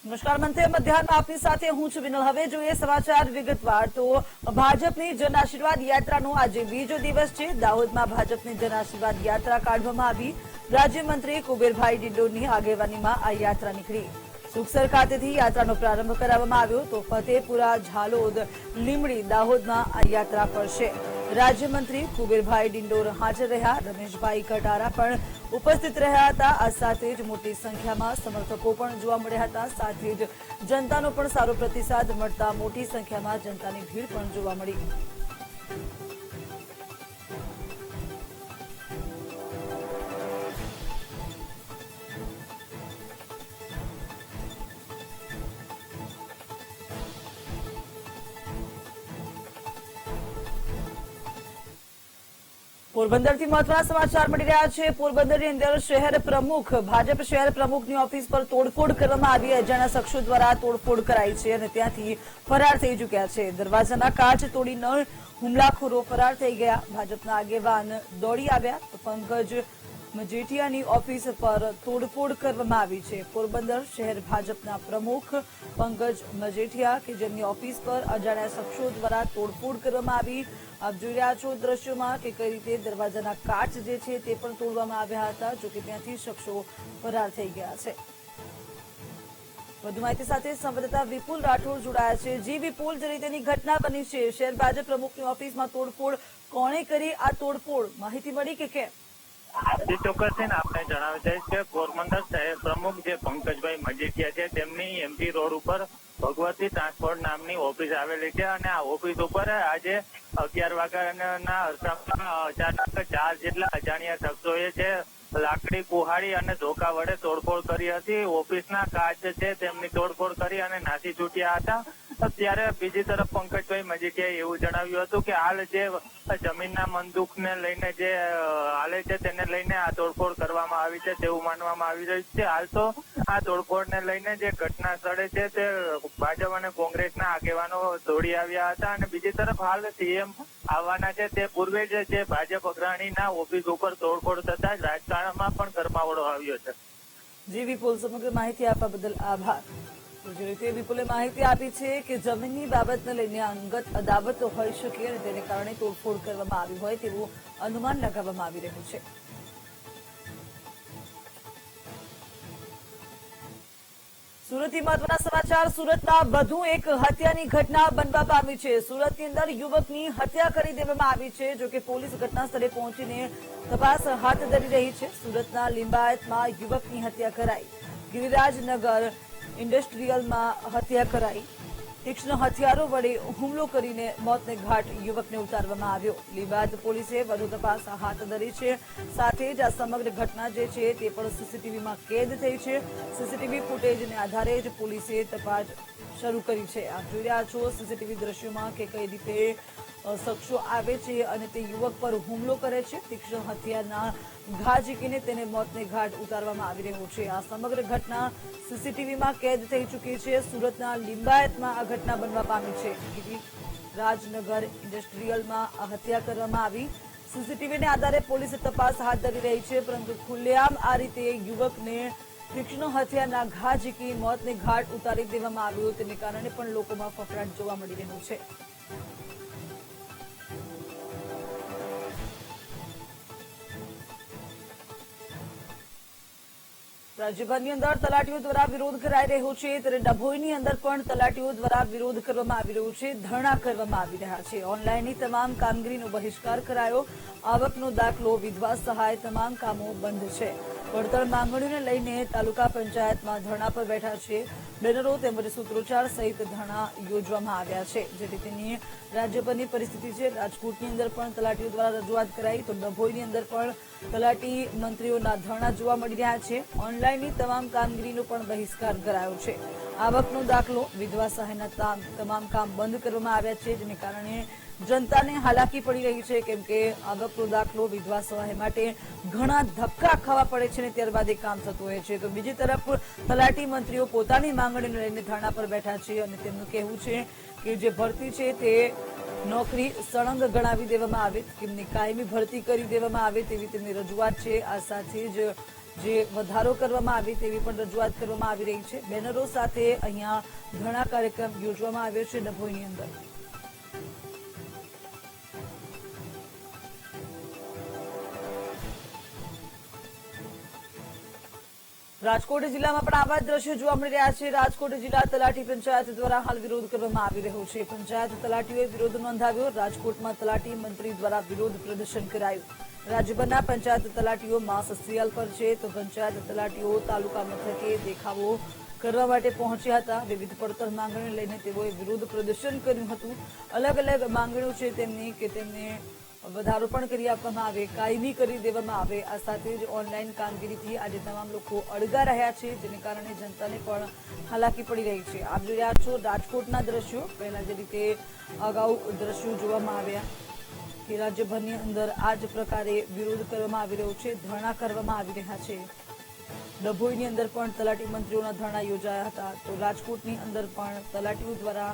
નમસ્કાર મંત્રી મધ્યાહન આપની સાથે હું છું વિનલ। હવે જોઈએ સમાચાર વિગતવાર। તો ભાજપની જન આશીર્વાદ યાત્રાનો આજે બીજો દિવસ છે। દાહોદમાં ભાજપની જન આશીર્વાદ યાત્રા કાઢવામાં આવી। રાજ્યમંત્રી કુબેરભાઈ ડિંડોરની આગેવાનીમાં આ યાત્રા નીકળી। સુખસર ખાતેથી યાત્રાનો પ્રારંભ કરાવવામાં આવ્યો તો ફતેપુરા, ઝાલોદ, લીંબડી, દાહોદમાં આ યાત્રા ફરશે। રાજ્યમંત્રી કુબેરભાઈ ડિંડોર હાજર રહ્યા। રમેશભાઈ કટારા પણ ઉપસ્થિત રહ્યા હતા। આ સાથે જ મોટી સંખ્યામાં સમર્થકો પણ જોવા મળ્યા હતા। સાથે જ જનતાનો પણ સારો પ્રતિસાદ મળતા મોટી સંખ્યામાં જનતાની ભીડ પણ જોવા મળી। પોરબંદરથી મહત્વના સમાચાર મળી રહ્યા છે। પોરબંદરની અંદર શહેર પ્રમુખ ભાજપ શહેર પ્રમુખની ઓફિસ પર તોડફોડ કરવામાં આવી। અજાણ્યા શખ્સો દ્વારા તોડફોડ કરાઈ છે અને ત્યાંથી ફરાર થઈ ચૂક્યા છે। દરવાજાના કાચ તોડીને હુમલાખોરો ફરાર થઈ ગયા। ભાજપના આગેવાન દોડી આવ્યા તો પંકજ મજેઠિયાની ઓફિસ પર તોડફોડ કરવામાં આવી છે। પોરબંદર શહેર ભાજપના પ્રમુખ પંકજ મજેઠિયા કે જેમની ઓફિસ પર અજાણ્યા શખ્સો દ્વારા તોડફોડ કરવામાં આવી। આપ જોઈ રહ્યા છો દ્રશ્યોમાં કે કઈ રીતે દરવાજાના કાચ જે છે તે પણ તોડવામાં આવ્યા હતા, જો કે ત્યાંથી શખ્સો ફરાર થઈ ગયા છે। વધુ માહિતી સાથે સંવાદદાતા વિપુલ રાઠોડ જોડાયા છે। જી વિપુલ, જે રીતેની ઘટના બની છે, શહેર ભાજપ પ્રમુખની ઓફિસમાં તોડફોડ કોણે કરી? આ તોડફોડ માહિતી મળી કે કેમ? જે ચોક્કસ છે ને આપણે જણાવી દઈશ કે પોરબંદર શહેર પ્રમુખ જે પંકજભાઈ મજીઠિયા છે તેમની એમપી રોડ ઉપર ભગવતી ટ્રાન્સપોર્ટ નામની ઓફિસ આવેલી છે અને આ ઓફિસ ઉપર આજે 11 વાગ્યાના અરસામાં અચાનક 4 જેટલા અજાણ્યા શખ્સોએ છે લાકડી, કુહાડી અને ધોકા વડે તોડફોડ કરી હતી। ઓફિસના કાચ છે તેમની તોડફોડ કરી અને નાસી છૂટ્યા હતા। ત્યારે બીજી તરફ પંકજભાઈ મજીઠિયાએ એવું જણાવ્યું હતું કે હાલ જે જમીનના મંદુકને લઈને જે હાલે છે તેને લઈને આ તોડફોડ કરવામાં આવી છે તેવું માનવામાં આવી રહ્યું છે। હાલ તો આ તોડફોડને લઈને જે ઘટના સ્થળે છે તે ભાજપ અને કોંગ્રેસના આગેવાનો દોડી આવ્યા હતા અને બીજી તરફ હાલ સીએમ આવવાના છે તે પૂર્વે જ જે ભાજપ અગ્રણીના ઓફિસ ઉપર તોડફોડ થતા જ રાજકારણમાં પણ ગરમાવડો આવ્યો છે। જી વિપુલ, સમગ્ર માહિતી આપવા બદલ આભાર। જે રીતે વિપુલે માહિતી આપી છે કે જમીનની બાબતને લઈને અંગત અદાવત હોઈ શકે અને તેને કારણે તોડફોડ કરવામાં આવી હોય તેવું અનુમાન લગાવવામાં આવી રહ્યું છે। સુરતથી મહત્વના સમાચાર। સુરતના વધુ એક હત્યાની ઘટના બનવા પામી છે। સુરતની અંદર યુવકની હત્યા કરી દેવામાં આવી છે, જો કે પોલીસ ઘટના સ્થળે પહોંચીને તપાસ હાથ ધરી રહી છે। સુરતના લિંબાયતમાં યુવકની હત્યા કરાઈ। ગિરિરાજનગર ઇન્ડસ્ટ્રીયલમાં હત્યા કરાઈ। તીક્ષ્ણ હથિયારો વડે હુમલો કરીને મોતને ઘાટ યુવકને ઉતારવામાં આવ્યો। લિંબાયત પોલીસે વધુ તપાસ હાથ ધરી છે। સાથે જ આ સમગ્ર ઘટના જે છે તે પણ સીસીટીવીમાં કેદ થઈ છે। સીસીટીવી ફૂટેજને આધારે જ પોલીસે તપાસ શરૂ કરી છે। આપ જોઈ રહ્યા છો સીસીટીવી દ્રશ્યોમાં કે કઈ રીતે શખ્સો આવે છે અને તે યુવક પર હુમલો કરે છે। તીક્ષ્ણ હથિયારના ઘા ઝીકીને તેને મોતને ઘાટ ઉતારવામાં આવી રહ્યો છે। આ સમગ્ર ઘટના સીસીટીવીમાં કેદ થઈ ચૂકી છે। સુરતના લિંબાયતમાં આ ઘટના બનવા પામી છે। રાજનગર ઇન્ડસ્ટ્રીયલમાં આ હત્યા કરવામાં આવી। સીસીટીવીને આધારે પોલીસે તપાસ હાથ ધરી રહી છે, પરંતુ ખુલ્લેઆમ આ રીતે યુવકને તીક્ષ્ણ હથિયારના ઘા ઝીકી મોતને ઘાટ ઉતારી દેવામાં આવ્યો, તેને કારણે પણ લોકોમાં ફફડાટ જોવા મળી રહ્યો છે। રાજ્યભરની અંદર તલાટીઓ દ્વારા વિરોધ કરાઈ રહ્યો છે, ત્યારે ડભોઈની અંદર પણ તલાટીઓ દ્વારા વિરોધ કરવામાં આવી રહ્યો છે, ધરણા કરવામાં આવી રહ્યા છે। ઓનલાઈનની તમામ કામગીરીનો બહિષ્કાર કરાયો। આવકનો દાખલો, વિધવા સહાય, તમામ કામો બંધ છે। વળતર માંગણીઓને લઈને તાલુકા પંચાયતમાં ધરણા પર બેઠા છે। બેનરો તેમજ સૂત્રોચ્ચાર સહિત ધરણા યોજવામાં આવ્યા છે। જે રીતેની રાજ્યભરની પરિસ્થિતિ છે, રાજકોટની અંદર પણ તલાટીઓ દ્વારા રજૂઆત કરાઈ તો ડભોઈની અંદર પણ તલાટી મંત્રીઓના ધરણા જોવા મળી રહ્યા છે। ઓનલાઈનની તમામ કામગીરીનો પણ બહિષ્કાર કરાયો છે। આવકનો દાખલો, વિધવા સહાયના તમામ કામ બંધ કરવામાં આવ્યા છે, જેને કારણે જનતાને હાલાકી પડી રહી છે, કેમ કે આવકનો દાખલો, વિધવા સહાય માટે ઘણા ધક્કા ખાવા પડે છે અને ત્યારબાદ એ કામ થતું હોય છે। તો બીજી તરફ તલાટી મંત્રીઓ પોતાની માંગણીને લઈને ધરણા પર બેઠા છે અને તેમનું કહેવું છે કે જે ભરતી છે તે નોકરી સળંગ ગણાવી દેવામાં આવે, તેમની કાયમી ભરતી કરી દેવામાં આવે તેવી તેમની રજૂઆત છે। આ સાથે જ જે વધારો કરવામાં આવે તેવી પણ રજૂઆત કરવામાં આવી રહી છે। બેનરો સાથે અહીંયા ઘણા કાર્યક્રમ યોજવામાં આવ્યો છે ડભોઈની અંદર। રાજકોટ જિલ્લામાં પણ આવા દ્રશ્યો જોવા મળી રહ્યા છે। રાજકોટ જિલ્લા તલાટી પંચાયત દ્વારા હાલ વિરોધ કરવામાં આવી રહ્યો છે। પંચાયત તલાટીઓએ વિરોધ નોંધાવ્યો। રાજકોટમાં તલાટી મંત્રી દ્વારા વિરોધ પ્રદર્શન કરાયું। રાજ્યભરના પંચાયત તલાટીઓ માસ સિયાલ પર છે તો પંચાયત તલાટીઓ તાલુકા મથકે દેખાવો કરવા માટે પહોંચ્યા હતા। વિવિધ પડતર માંગણીઓ લઈને તેઓએ વિરોધ પ્રદર્શન કર્યું હતું। અલગ અલગ માંગણીઓ છે તેમની કે તેમને વધારો પણ કરી આપવામાં આવે, કાયમી કરી દેવામાં આવે। આ સાથે જ ઓનલાઈન કામગીરીથી આજે તમામ લોકો અળગા રહ્યા છે, જેને કારણે જનતાને પણ હાલાકી પડી રહી છે। આપ જોઈ રહ્યા છો રાજકોટના દ્રશ્યો। પહેલા જે રીતે અગાઉ દ્રશ્યો જોવામાં આવ્યા કે રાજ્યભરની અંદર આ જ પ્રકારે વિરોધ કરવામાં આવી રહ્યો છે, ધરણા કરવામાં આવી રહ્યા છે। ડભોઈની અંદર પણ તલાટી મંત્રીઓના ધરણા યોજાયા હતા, તો રાજકોટની અંદર પણ તલાટીઓ દ્વારા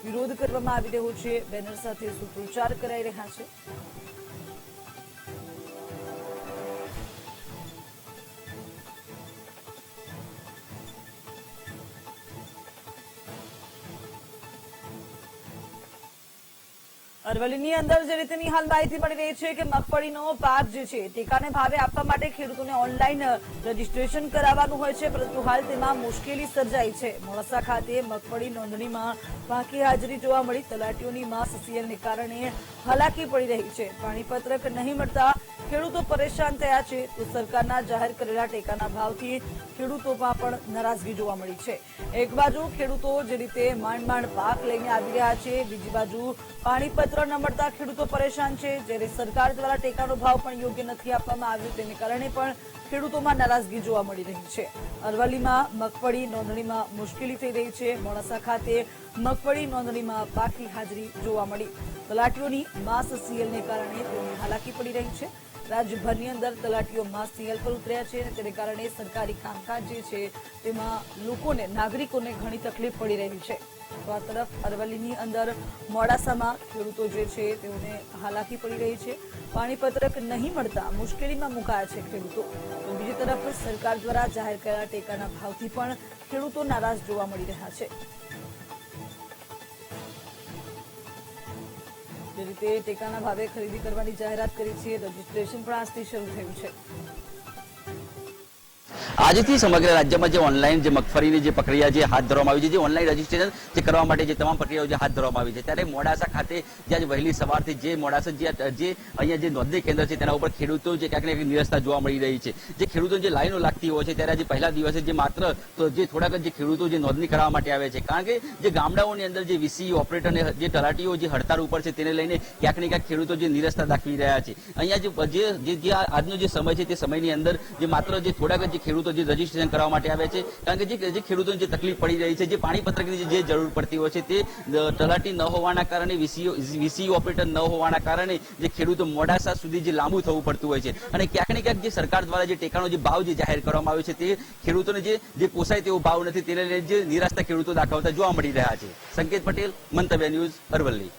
વિરોધ કરવામાં આવી રહ્યો છે। બેનર સાથે સૂત્રોચ્ચાર કરાઈ રહ્યા છે। અરવલ્લીની અંદર જે રીતની હાલ માહિતી મળી રહી છે કે મગફળીનો પાક જે છે ટેકાને ભાવે આપવા માટે ખેડૂતોને ઓનલાઈન રજીસ્ટ્રેશન કરાવવાનું હોય છે, પરંતુ હાલ તેમાં મુશ્કેલી સર્જાઈ છે। મોડાસા ખાતે મગફળી નોંધણીમાં બાકી હાજરી જોવા મળી। તલાટીઓની માસ સિયલને કારણે હાલાકી પડી રહી છે। પાણીપત્રક નહીં મળતા ખેડૂતો પરેશાન થયા છે, તો સરકારના જાહેર કરેલા ટેકાના ભાવથી ખેડૂતોમાં પણ નારાજગી જોવા મળી છે। એક બાજુ ખેડૂતો જે રીતે માંડ પાક લઈને આવી રહ્યા છે, બીજી બાજુ પાણીપત્ર ન મળતા ખેડૂતો પરેશાન છે, જ્યારે સરકાર દ્વારા ટેકાનો ભાવ પણ યોગ્ય નથી આપવામાં આવ્યો, તેને કારણે પણ ખેડૂતોમાં નારાજગી જોવા મળી રહી છે। અરવલ્લીમાં મગફળી નોંધણીમાં મુશ્કેલી થઈ રહી છે। મોડાસા ખાતે મગફળી નોંધણીમાં બાકી હાજરી જોવા મળી। તલાટીઓની માસ સિયલને કારણે તેઓને હાલાકી પડી રહી છે। રાજ્યભરની અંદર તલાટીઓ માસ સિયલ પર ઉતર્યા છે અને તેને કારણે સરકારી કામકાજ જે છે તેમાં લોકોને, નાગરિકોને ઘણી તકલીફ પડી રહી છે। તો આ તરફ અરવલ્લીની અંદર મોડાસામાં ખેડૂતો જે છે તેઓને હાલાકી પડી રહી છે। પાણીપત્રક નહીં મળતા મુશ્કેલીમાં મુકાયા છે ખેડૂતો, તો બીજી તરફ સરકાર દ્વારા જાહેર કરેલા ટેકાના ભાવથી પણ ખેડૂતો નારાજ જોવા મળી રહ્યા છે। જે રીતે ટેકાના ભાવે ખરીદી કરવાની જાહેરાત કરી છે, રજીસ્ટ્રેશન પણ આજથી શરૂ થયું છે। આજથી સમગ્ર રાજ્યમાં જે ઓનલાઈન જે મગફળીની જે પ્રક્રિયા જે હાથ ધરવામાં આવી છે, જે ઓનલાઈન રજીસ્ટ્રેશન જે કરવા માટે જે તમામ પ્રક્રિયાઓ જે હાથ ધરવામાં આવી છે, ત્યારે મોડાસા ખાતે જે વહેલી સવારથી જે મોડાસા જે અહીંયા જે નોંધણી કેન્દ્ર છે તેના ઉપર ખેડૂતો જે ક્યાંક ને ક્યાંક નિરસતા જોવા મળી રહી છે। જે ખેડૂતો જે લાઈનો લાગતી હોય છે, ત્યારે આજે પહેલા દિવસે જે માત્ર તો જે થોડાક જે ખેડૂતો જે નોંધણી કરાવવા માટે આવે છે, કારણ કે જે ગામડાઓની અંદર જે વીસી ઓપરેટર ને જે તલાટીઓ જે હડતાળ ઉપર છે તેને લઈને ક્યાંક ને ક્યાંક ખેડૂતો જે નિરસતા દાખવી રહ્યા છે। અહીંયા જે આજનો જે સમય છે તે સમયની અંદર જે માત્ર જે થોડાક જે ખેડૂતો જે રજીસ્ટ્રેશન કરવા માટે આવે છે, કારણ કે જે ખેડૂતોને જે તકલીફ પડી રહી છે, જે પાણીપત્રકની જે જરૂર પડતી હોય છે, તે તલાટી ન હોવાના કારણે, વીસી ઓપરેટર ન હોવાના કારણે જે ખેડૂતો મોડાસા સુધી જે લાંબુ થવું પડતું હોય છે। અને ક્યાંક ને ક્યાંક જે સરકાર દ્વારા જે ટેકાનો જે ભાવ જે જાહેર કરવામાં આવ્યો છે તે ખેડૂતોને જે પોસાય તેવો ભાવ નથી, તેને લઈને જે નિરાશતા ખેડૂતો દાખવતા જોવા મળી રહ્યા છે। સંકેત પટેલ, મંતવ્ય ન્યૂઝ, અરવલ્લી।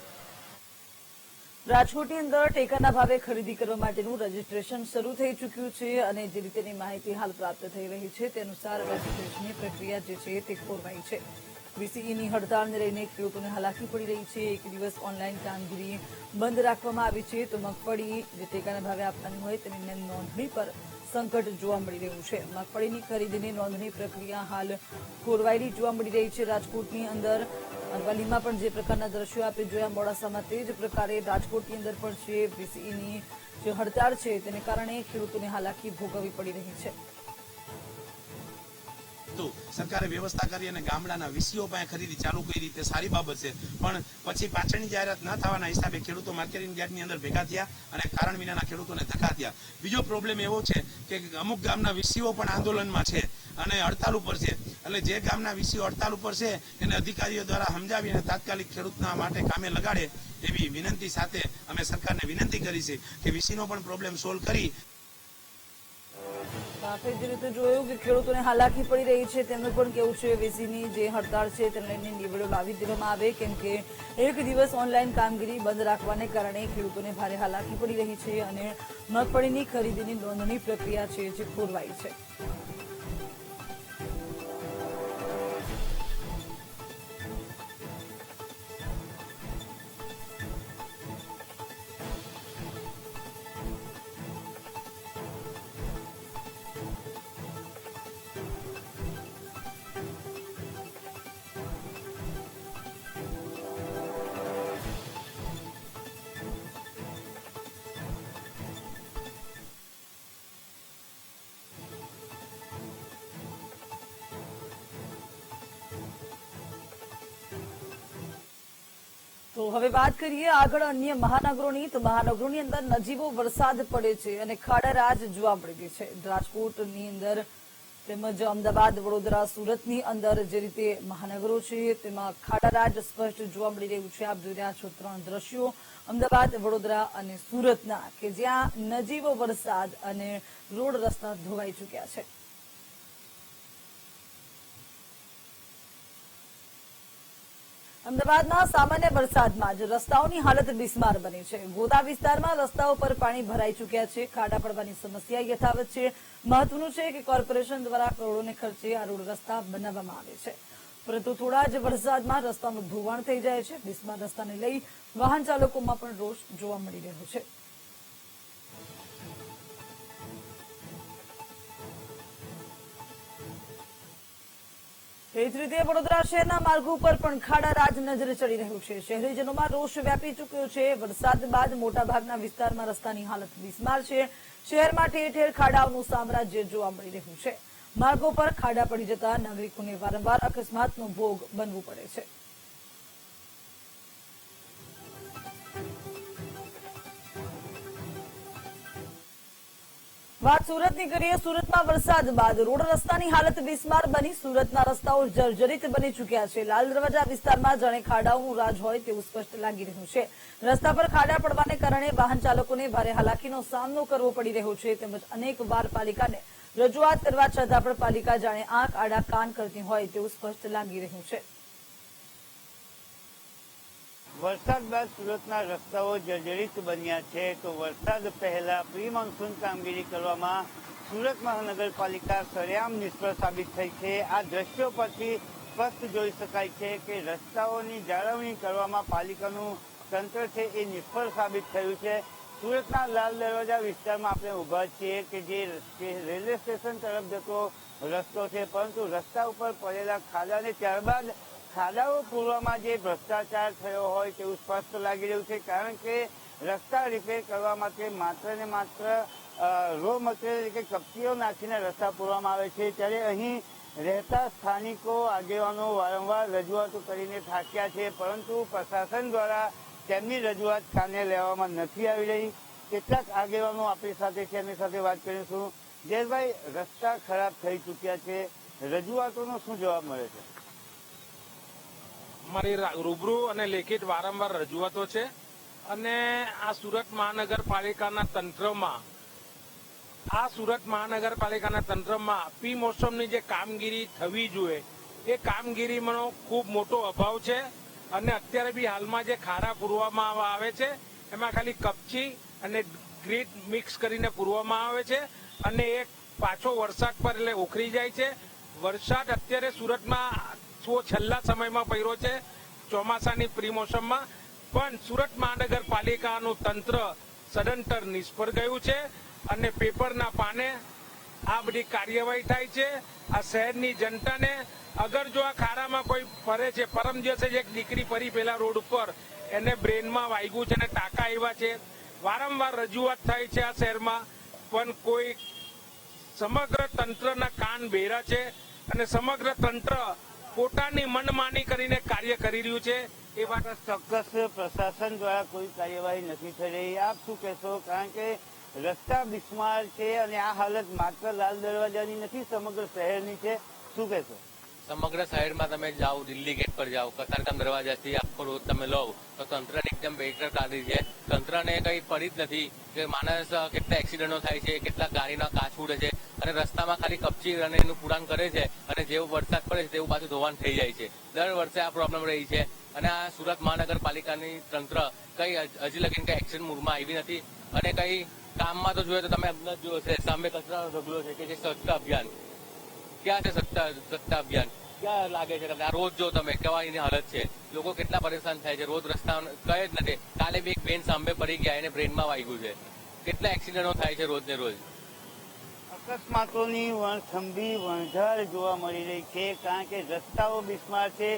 રાજકોટની અંદર ટેકાના ભાવે ખરીદી કરવા માટેનું રજીસ્ટ્રેશન શરૂ થઈ ચૂક્યું છે અને જે રીતેની માહિતી હાલ પ્રાપ્ત થઈ રહી છે તે અનુસાર રજીસ્ટ્રેશનની પ્રક્રિયા જે છે તે ખોરવાઈ છે। વીસીઈની હડતાળને લઈને ખેડૂતોને હાલાકી પડી રહી છે। એક દિવસ ઓનલાઈન કામગીરી બંધ રાખવામાં આવી છે, તો મગફળી જે ટેકાના ભાવે આપવાની હોય તેની નોંધણી પર સંકટ જોવા મળી રહ્યું છે। મગફળીની ખરીદીની નોંધણી પ્રક્રિયા હાલ ખોરવાયેલી જોવા મળી રહી છે રાજકોટની અંદર। અરવલ્લીમાં પણ જે પ્રકારના દ્રશ્યો આપણે જોયા, મોડાસામાં તે જ પ્રકારે રાજકોટની અંદર પણ છે વીસીઈની જે હડતાળ છે તેને કારણે ખેડૂતોને હાલાકી ભોગવવી પડી રહી છે। સરકારે વ્યવસ્થા કરી અને ગામડાના વીસીઓ પાસે ખરીદી ચાલુ કરી તે સારી બાબત છે, પણ પછી પાછળની જાહેરાત ન થવાના હિસાબે ખેડૂતો માર્કેટિંગ યાર્ડની અંદર ભેગા થયા અને કારણ વિનાના ખેડૂતોને ધક્કા થયા। બીજો પ્રોબ્લેમ એવો છે કે અમુક ગામના વીસીઓ પણ આંદોલનમાં છે અને હડતાલ ઉપર છે, એટલે જે ગામના વીસીઓ હડતાલ ઉપર છે એને અધિકારીઓ દ્વારા સમજાવી અને તાત્કાલિક ખેડૂતના માટે કામે લગાડે એવી વિનંતી સાથે અમે સરકારને વિનંતી કરી છે કે વીસીનો પણ પ્રોબ્લેમ સોલ્વ કરી। આપણે જે રીતે જોયું કે ખેડૂતોને હાલાકી પડી રહી છે તેમનું પણ કેવું છે વીસીની જે હડતાળ છે તેને લઈને નિવેડો લાવી દેવામાં આવે, કેમ કે એક દિવસ ઓનલાઈન કામગીરી બંધ રાખવાને કારણે ખેડૂતોને ભારે હાલાકી પડી રહી છે અને મગફળીની ખરીદીની નોંધણી પ્રક્રિયા છે જે ખોરવાઈ છે. તો હવે વાત કરીએ આગળ અન્ય મહાનગરોની. તો મહાનગરોની અંદર નજીવો વરસાદ પડે છે અને ખાડારાજ જોવા મળી રહી છે. રાજકોટની અંદર તેમજ અમદાવાદ, વડોદરા, સુરતની અંદર જે રીતે મહાનગરો છે તેમાં ખાડારાજ સ્પષ્ટ જોવા મળી રહ્યું છે. આપ જોઈ રહ્યા છો 3 દ્રશ્યો અમદાવાદ, વડોદરા અને સુરતના, કે જ્યાં નજીવો વરસાદ અને રોડ રસ્તા ધોવાઈ ચુક્યા છે. અમદાવાદમાં સામાન્ય વરસાદમાં જ રસ્તાઓની હાલત બિસ્માર બની છે. ગોદા વિસ્તારમાં રસ્તાઓ પર પાણી ભરાઈ ચુક્યા છે. ખાડા પડવાની સમસ્યા યથાવત છે. મહત્વનું છે કે કોર્પોરેશન દ્વારા કરોડોને ખર્ચે આ રોડ રસ્તા બનાવવામાં આવે છે, પરંતુ થોડા જ વરસાદમાં રસ્તાનું ધોવાણ થઈ જાય છે. બિસ્માર રસ્તાને લઈ વાહન ચાલકોમાં પણ રોષ જોવા મળી રહ્યો છે. એ જ રીતે વડોદરા શહેરના માર્ગો પર પણ ખાડારાજ નજરે ચડી રહ્યું છે. શહેરીજનોમાં રોષ વ્યાપી ચૂક્યો છે. વરસાદ બાદ મોટાભાગના વિસ્તારમાં રસ્તાની હાલત બિસ્માર છે. શહેરમાં ઠેર ઠેર ખાડાઓનું સામ્રાજ્ય જોવા મળી રહ્યું છે. માર્ગો પર ખાડા પડી જતા નાગરિકોને વારંવાર અકસ્માતનો ભોગ બનવું પડે છે. વાત સુરતની કરીએ. સુરતમાં વરસાદ બાદ રોડ રસ્તાની હાલત બિસ્માર બની. સુરતના રસ્તાઓ જર્જરિત બની ચૂક્યા છે. લાલ દરવાજા વિસ્તારમાં જાણે ખાડાઓનું રાજ હોય તેવું સ્પષ્ટ લાગી રહ્યું છે. રસ્તા પર ખાડા પડવાને કારણે વાહન ચાલકોને ભારે હાલાકીનો સામનો કરવો પડી રહ્યો છે. તેમજ અનેકવાર પાલિકાને રજૂઆત કરવા છતાં પણ પાલિકા જાણે આંખ આડા કાન કરતી હોય તેવું સ્પષ્ટ લાગી રહ્યું છે. વરસાદ બાદ સુરતના રસ્તાઓ જર્જરિત બન્યા છે. તો વરસાદ પહેલા પ્રી મોન્સૂન કામગીરી કરવામાં સુરત મહાનગરપાલિકા સરેઆમ નિષ્ફળ સાબિત થઈ છે. આ દ્રશ્યો પરથી સ્પષ્ટ જોઈ શકાય છે કે રસ્તાઓની જાળવણી કરવામાં પાલિકાનું તંત્ર છે એ નિષ્ફળ સાબિત થયું છે. સુરતના લાલ દરવાજા વિસ્તારમાં આપણે ઉભા છીએ કે જે રેલવે સ્ટેશન તરફ જતો રસ્તો છે, પરંતુ રસ્તા ઉપર પડેલા ખાડાને ત્યારબાદ ખાડાઓ પૂરવામાં જે ભ્રષ્ટાચાર થયો હોય તેવું સ્પષ્ટ લાગી રહ્યું છે. કારણ કે રસ્તા રિપેર કરવા માટે માત્ર ને માત્ર રો મટીરિયલ કે કપચીઓ નાખીને રસ્તા પૂરવામાં આવે છે. ત્યારે અહીં રહેતા સ્થાનિકો, આગેવાનો વારંવાર રજૂઆતો કરીને થાક્યા છે, પરંતુ પ્રશાસન દ્વારા તેમની રજૂઆત કાને લેવામાં નથી આવી રહી. કેટલાક આગેવાનો આપણી સાથે છે, એમની સાથે વાત કરીશું. જયેશભાઈ, રસ્તા ખરાબ થઈ ચૂક્યા છે, રજૂઆતોનો શું જવાબ મળે છે? અમારી રૂબરૂ અને લેખિત વારંવાર રજૂઆતો છે અને આ સુરત મહાનગરપાલિકાના તંત્રમાં પી મોસમની જે કામગીરી થવી જોઈએ એ કામગીરીનો ખૂબ મોટો અભાવ છે. અને અત્યારે બી હાલમાં જે ખાડા પૂરવામાં આવે છે એમાં ખાલી કપચી અને ગ્રીટ મિક્સ કરીને પૂરવામાં આવે છે અને એક પાછો વરસાદ પર એટલે ઉખરી જાય છે. વરસાદ અત્યારે સુરતમાં છેલ્લા સમયમાં પડ્યો છે, ચોમાસાની પ્રી મોસમમાં, પણ સુરત મહાનગરપાલિકાનું તંત્ર સદંતર નિષ્ફળ ગયું છે અને પેપરના પાને આ બધી કાર્યવાહી થાય છે. આ શહેરની જનતાને અગર જો આ ખાડામાં કોઈ ફરે છે, પરમ દિવસે એક દીકરી ફરી પેલા રોડ ઉપર એને બ્રેનમાં વાગ્યું છે અને ટાંકા આવ્યા છે. વારંવાર રજૂઆત થાય છે આ શહેરમાં, પણ કોઈ સમગ્ર તંત્રના કાન બેરા છે અને સમગ્ર તંત્ર પોતાની મનમાની કરીને કાર્ય કરી રહ્યું છે. એ વાત ચોક્કસ પ્રશાસન દ્વારા કોઈ કાર્યવાહી નથી થઈ રહી. આપ શું કહેશો? કારણ કે રસ્તા બિસ્માર છે અને આ હાલત માત્ર લાલ દરવાજાની નથી, સમગ્ર શહેરની છે. શું કહેશો? સમગ્ર શહેરમાં તમે જાઓ, દિલ્હી ગેટ પર જાઓ, કતારગામ દરવાજાથી આખો રોડ તમે લો તો તંત્રને એકદમ બેદરકારી છે. તંત્રને કંઈ પડી જ નથી કે માણસ કેટલા એક્સિડન્ટો થાય છે, કેટલા ગાડીના કાચ ઉડે છે. અને રસ્તામાં ખાલી કપચી અને એનું પુરાણ કરે છે અને જેવો વરસાદ પડે છે તેવું પાછું ધોવાણ થઈ જાય છે. દર વર્ષે આ પ્રોબ્લેમ રહી છે અને આ સુરત મહાનગરપાલિકાની તંત્ર કઈ હજી લગીન કઈ એક્શન મૂડમાં આવી નથી અને કઈ કામમાં તો જોઈએ તો તમે અમને જોયો છે સામે કચરાનો ઢગલો છે કે જે સ્વચ્છતા અભિયાન ક્યાં છે સ્વચ્છતા અભિયાન ક્યાં લાગે છે તમને? આ રોજ જો તમે કેવા એની હાલત છે, લોકો કેટલા પરેશાન થાય છે, રોજ રસ્તા કઈ જ નથી. કાલે બી એક બેન સામે પડી ગયા એને બ્રેનમાં વાગ્યું છે. કેટલા એક્સિડન્ટો થાય છે રોજ ને રોજ. અકસ્માતોની વણથંભી વણઝાર જોવા મળી રહી છે, કારણ કે રસ્તાઓ બિસ્માર છે.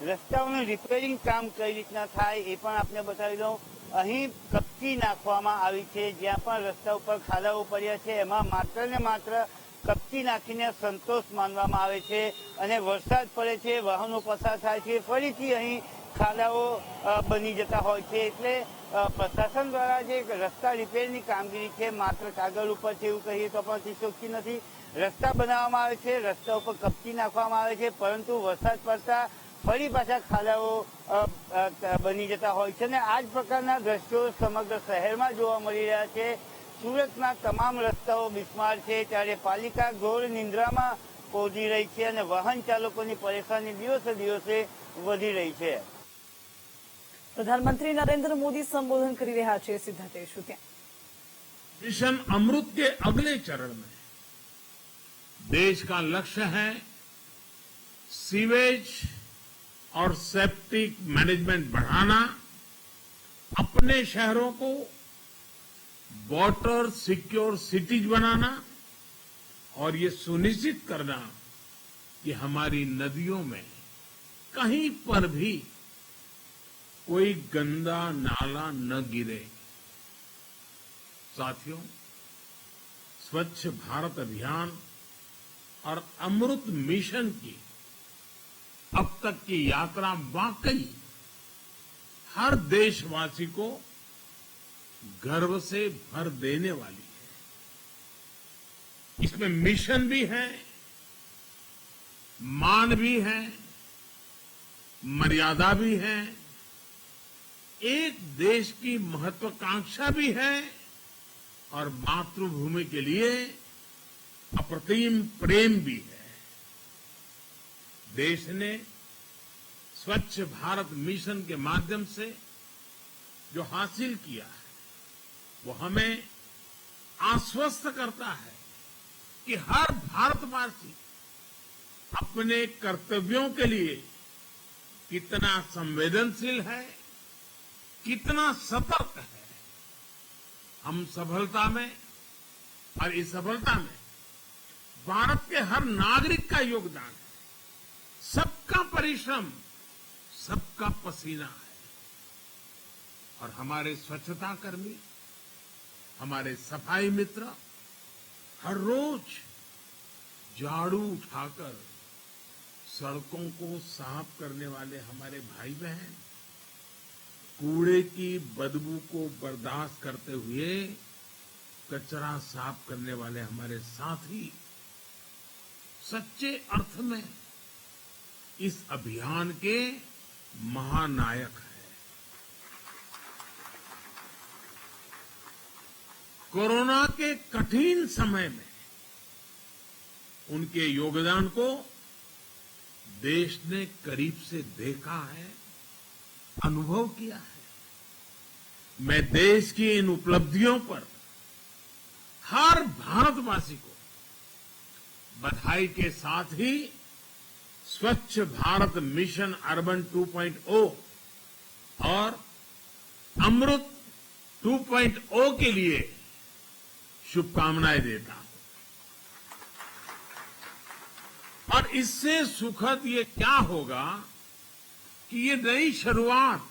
રસ્તાઓનું રિપેરિંગ કામ કઈ રીતના થાય એ પણ આપને બતાવી દઉં. અહીં કપચી નાખવામાં આવી છે, જ્યાં પણ રસ્તા ઉપર ખાડાઓ પડ્યા છે એમાં માત્ર ને માત્ર કપચી નાખીને સંતોષ માનવામાં આવે છે અને વરસાદ પડે છે, વાહનો પસાર થાય છે, ફરીથી અહીં ખાડાઓ બની જતા હોય છે. એટલે પ્રશાસન દ્વારા જે રસ્તા રિપેરની કામગીરી છે માત્ર કાગળ ઉપર છે એવું કહીએ તો પણ અતિશયોક્તિ નથી. રસ્તા બનાવવામાં આવે છે, રસ્તા ઉપર કપચી નાખવામાં આવે છે, પરંતુ વરસાદ પડતા ફરી પાછા ખાડાઓ બની જતા હોય છે અને આ જ પ્રકારના દ્રશ્યો સમગ્ર શહેરમાં જોવા મળી રહ્યા છે. સુરતના તમામ રસ્તાઓ બિસ્માર છે, ત્યારે પાલિકા ઘોર નિંદ્રામાં પહોંચી રહી છે અને વાહન ચાલકોની પરેશાની દિવસે દિવસે વધી રહી છે. प्रधानमंत्री नरेंद्र मोदी संबोधन कर रहा है, सीधा जयशु ત્યાં. मिशन अमृत के अगले चरण में देश का लक्ष्य है सीवेज और सेप्टिक मैनेजमेंट बढ़ाना, अपने शहरों को वाटर सिक्योर सिटीज बनाना और ये सुनिश्चित करना कि हमारी नदियों में कहीं पर भी कोई गंदा नाला न गिरे. साथियों, स्वच्छ भारत अभियान और अमृत मिशन की अब तक की यात्रा वाकई हर देशवासी को गर्व से भर देने वाली है. इसमें मिशन भी है, मान भी है, मर्यादा भी है, एक देश की महत्वाकांक्षा भी है और मातृभूमि के लिए अप्रतिम प्रेम भी है. देश ने स्वच्छ भारत मिशन के माध्यम से जो हासिल किया है वो हमें आश्वस्त करता है कि हर भारतवासी अपने कर्तव्यों के लिए कितना संवेदनशील है, कितना सतर्क है. हम सफलता में और इस सफलता में भारत के हर नागरिक का योगदान है. सबका परिश्रम, सबका पसीना है और हमारे स्वच्छता कर्मी, हमारे सफाई मित्र हर रोज झाड़ू उठाकर सड़कों को साफ करने वाले हमारे भाई बहन, कूड़े की बदबू को बर्दाश्त करते हुए कचरा साफ करने वाले हमारे साथी सच्चे अर्थ में इस अभियान के महानायक हैं. कोरोना के कठिन समय में उनके योगदान को देश ने करीब से देखा है, अनुभव किया है. मैं देश की इन उपलब्धियों पर हर भारतवासी को बधाई के साथ ही स्वच्छ भारत मिशन अर्बन 2.0 और अमृत 2.0 के लिए शुभकामनाएं देता हूं. और इससे सुखद ये क्या होगा कि ये नई शुरुआत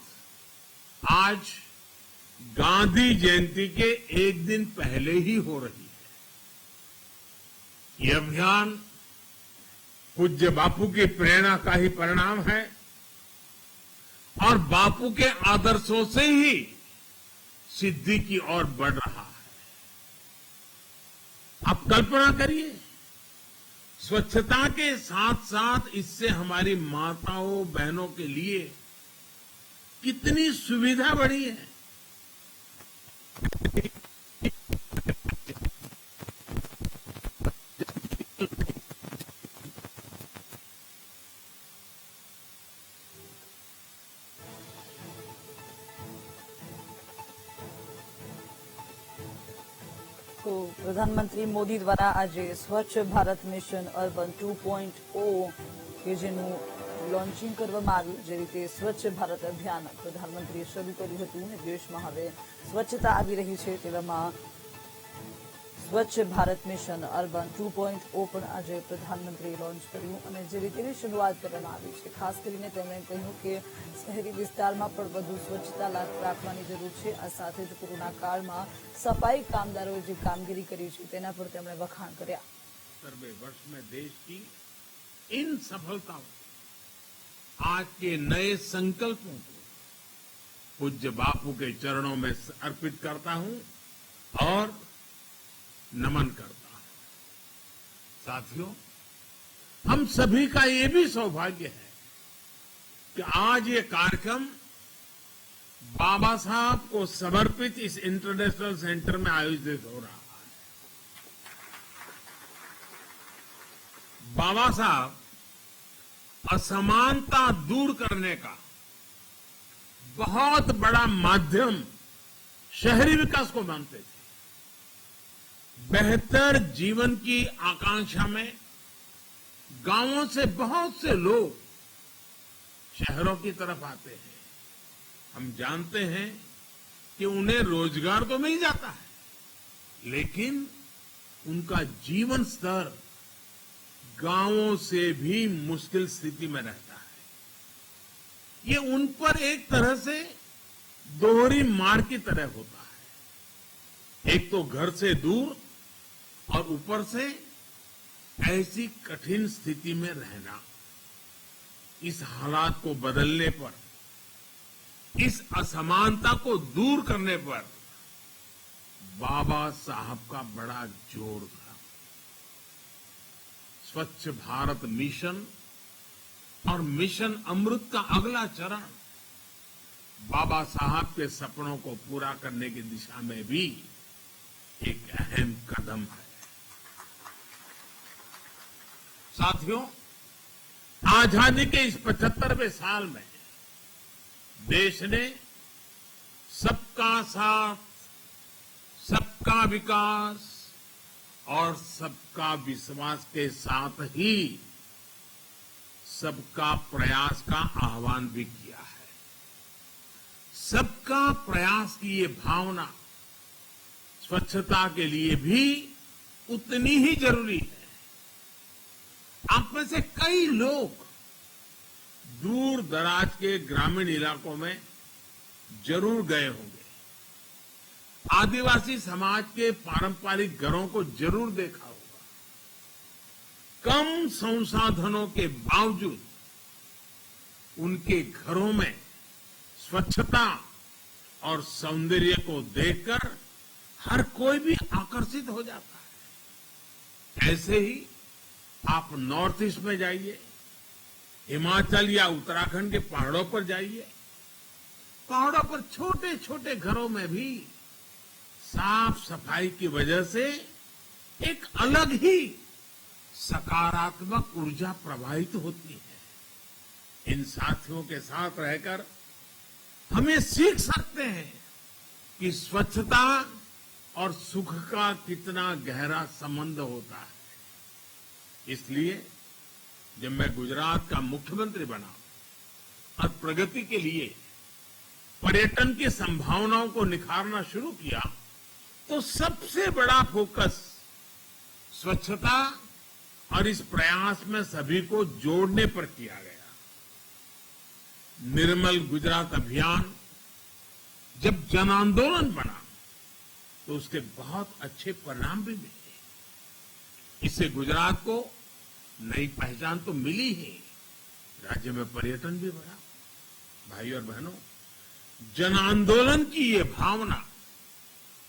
आज गांधी जयंती के एक दिन पहले ही हो रही है. ये अभियान पूज्य बापू की प्रेरणा का ही परिणाम है और बापू के आदर्शों से ही सिद्धि की ओर बढ़ रहा है. आप कल्पना करिए, स्वच्छता के साथ साथ इससे हमारी माताओं बहनों के लिए कितनी सुविधा बढ़ी है. તો પ્રધાનમંત્રી મોદી દ્વારા આજે સ્વચ્છ ભારત મિશન અર્બન 2.0 કે જેનું લોન્ચિંગ કરવામાં આવ્યું, જે રીતે સ્વચ્છ ભારત અભિયાન પ્રધાનમંત્રીએ શરૂ કર્યું હતું અને દેશમાં હવે સ્વચ્છતા આવી રહી છે, તેવામાં સ્વચ્છ ભારત મિશન અર્બન 2.0 પણ આજે પ્રધાનમંત્રીએ લોન્ચ કર્યું અને જે રીતેની શરૂઆત કરવામાં આવી છે, ખાસ કરીને તેમણે કહ્યું કે શહેરી વિસ્તારમાં પણ વધુ સ્વચ્છતા રાખવાની જરૂર છે। આ સાથે જ કોરોના કાળમાં સફાઈ કામદારોએ જે કામગીરી કરી છે તેના પર તેમણે વખાણ કર્યા। 70वें वर्ष में देश की इन सफलताओं आज के नए संकल्पों को पूज्य बापू के चरणों में अर्पित करता हूं और नमन करता हूं। साथियों, हम सभी का ये भी सौभाग्य है कि आज ये कार्यक्रम बाबा साहब को समर्पित इस इंटरनेशनल सेंटर में आयोजित हो रहा है। बाबा साहब असमानता दूर करने का बहुत बड़ा माध्यम शहरी विकास को मानते थे। बेहतर जीवन की आकांक्षा में गांवों से बहुत से लोग शहरों की तरफ आते हैं। हम जानते हैं कि उन्हें रोजगार तो मिल जाता है, लेकिन उनका जीवन स्तर गांवों से भी मुश्किल स्थिति में रहता है। ये उन पर एक तरह से दोहरी मार की तरह होता है। एक तो घर से दूर और ऊपर से ऐसी कठिन स्थिति में रहना। इस हालात को बदलने पर, इस असमानता को दूर करने पर बाबा साहब का बड़ा जोर था। स्वच्छ भारत मिशन और मिशन अमृत का अगला चरण बाबा साहब के सपनों को पूरा करने की दिशा में भी एक अहम कदम है। साथियों, आजादी के इस 75वें साल में देश ने सबका साथ, सबका विकास और सबका विश्वास के साथ ही सबका प्रयास का आह्वान भी किया है। सबका प्रयास की ये भावना स्वच्छता के लिए भी उतनी ही जरूरी है। आप में से कई लोग दूर दराज के ग्रामीण इलाकों में जरूर गए होंगे। आदिवासी समाज के पारंपरिक घरों को जरूर देखा होगा। कम संसाधनों के बावजूद उनके घरों में स्वच्छता और सौंदर्य को देखकर हर कोई भी आकर्षित हो जाता है। ऐसे ही आप नॉर्थ ईस्ट में जाइए, हिमाचल या उत्तराखंड के पहाड़ों पर जाइए, पहाड़ों पर छोटे छोटे घरों में भी साफ सफाई की वजह से एक अलग ही सकारात्मक ऊर्जा प्रवाहित होती है। इन साथियों के साथ रहकर हम ये सीख सकते हैं कि स्वच्छता और सुख का कितना गहरा संबंध होता है। इसलिए जब मैं गुजरात का मुख्यमंत्री बना और प्रगति के लिए पर्यटन की संभावनाओं को निखारना शुरू किया, तो सबसे बड़ा फोकस स्वच्छता और इस प्रयास में सभी को जोड़ने पर किया गया। निर्मल गुजरात अभियान जब जन आंदोलन बना तो उसके बहुत अच्छे परिणाम भी मिले। इससे गुजरात को नई पहचान तो मिली ही, राज्य में पर्यटन भी बढ़ा। भाई और बहनों, जन आंदोलन की ये भावना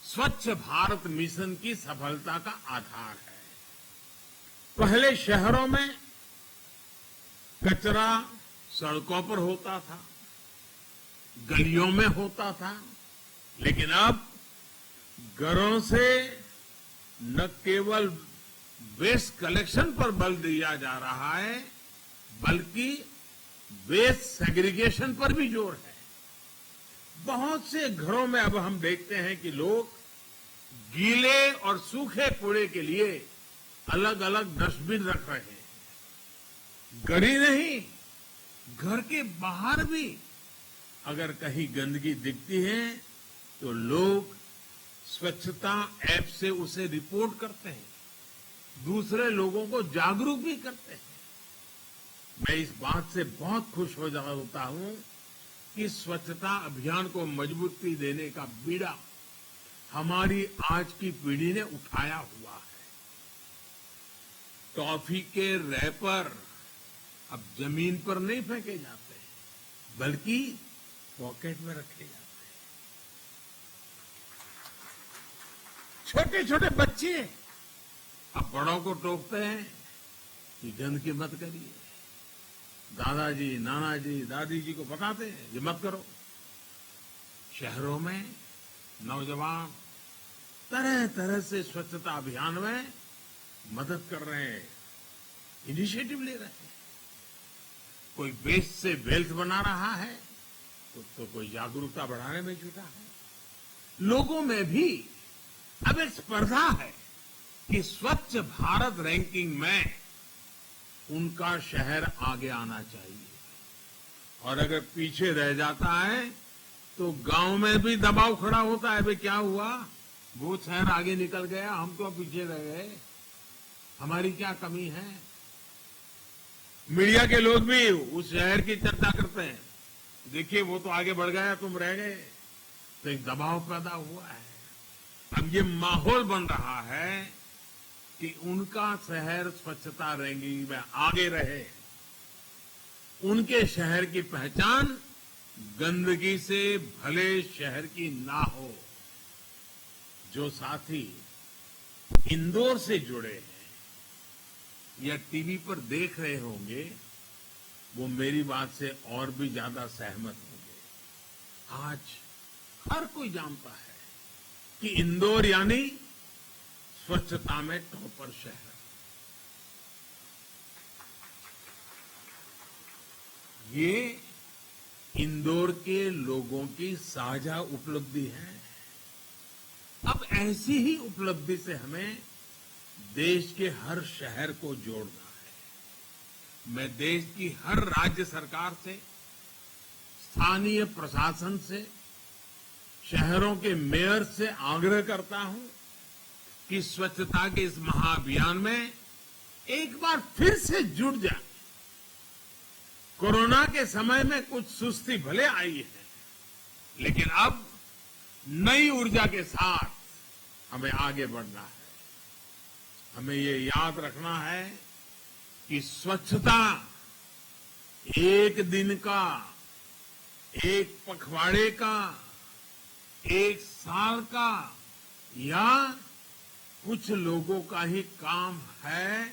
स्वच्छ भारत मिशन की सफलता का आधार है। पहले शहरों में कचरा सड़कों पर होता था, गलियों में होता था, लेकिन अब घरों से न केवल वेस्ट कलेक्शन पर बल दिया जा रहा है, बल्कि वेस्ट सेग्रीगेशन पर भी जोर है। बहुत से घरों में अब हम देखते हैं कि लोग गीले और सूखे कूड़े के लिए अलग अलग डस्टबिन रख रहे हैं। घर ही नहीं, घर के बाहर भी अगर कहीं गंदगी दिखती है तो लोग स्वच्छता ऐप से उसे रिपोर्ट करते हैं, दूसरे लोगों को जागरूक भी करते हैं। मैं इस बात से बहुत खुश हो होता हूं कि स्वच्छता अभियान को मजबूती देने का बीड़ा हमारी आज की पीढ़ी ने उठाया हुआ है। टॉफी के रैपर अब जमीन पर नहीं फेंके जाते, बल्कि पॉकेट में रखे जाते हैं। छोटे छोटे बच्चे अब बड़ों को टोकते हैं कि गंदगी मत करिए। दादाजी, नानाजी, दादी जी को बताते हैं ये मत करो। शहरों में नौजवान तरह तरह से स्वच्छता अभियान में मदद कर रहे हैं, इनिशिएटिव ले रहे हैं। कोई वेस्ट से वेल्थ बना रहा है तो कोई जागरूकता बढ़ाने में जुटा है। लोगों में भी अब एक स्पर्धा है कि स्वच्छ भारत रैंकिंग में उनका शहर आगे आना चाहिए, और अगर पीछे रह जाता है तो गांव में भी दबाव खड़ा होता है। भाई क्या हुआ, वो शहर आगे निकल गया, हम तो पीछे रह गए, हमारी क्या कमी है। मीडिया के लोग भी उस शहर की चर्चा करते हैं, देखिए वो तो आगे बढ़ गया, तुम रह गए, तो एक दबाव पैदा हुआ है। अब ये माहौल बन रहा है कि उनका शहर स्वच्छता रैंकिंग में आगे रहे। उनके शहर की पहचान गंदगी से भले शहर की ना हो। जो साथी इंदौर से जुड़े हैं या टीवी पर देख रहे होंगे, वो मेरी बात से और भी ज्यादा सहमत होंगे। आज हर कोई जानता है कि इंदौर यानी स्वच्छता में टॉपर शहर। ये इंदौर के लोगों की साझा उपलब्धि है। अब ऐसी ही उपलब्धि से हमें देश के हर शहर को जोड़ना है। मैं देश की हर राज्य सरकार से, स्थानीय प्रशासन से, शहरों के मेयर से आग्रह करता हूं कि स्वच्छता के इस महाअभियान में एक बार फिर से जुट जाए। कोरोना के समय में कुछ सुस्ती भले आई है, लेकिन अब नई ऊर्जा के साथ हमें आगे बढ़ना है। हमें ये याद रखना है कि स्वच्छता एक दिन का, एक पखवाड़े का, एक साल का या कुछ लोगों का ही काम है,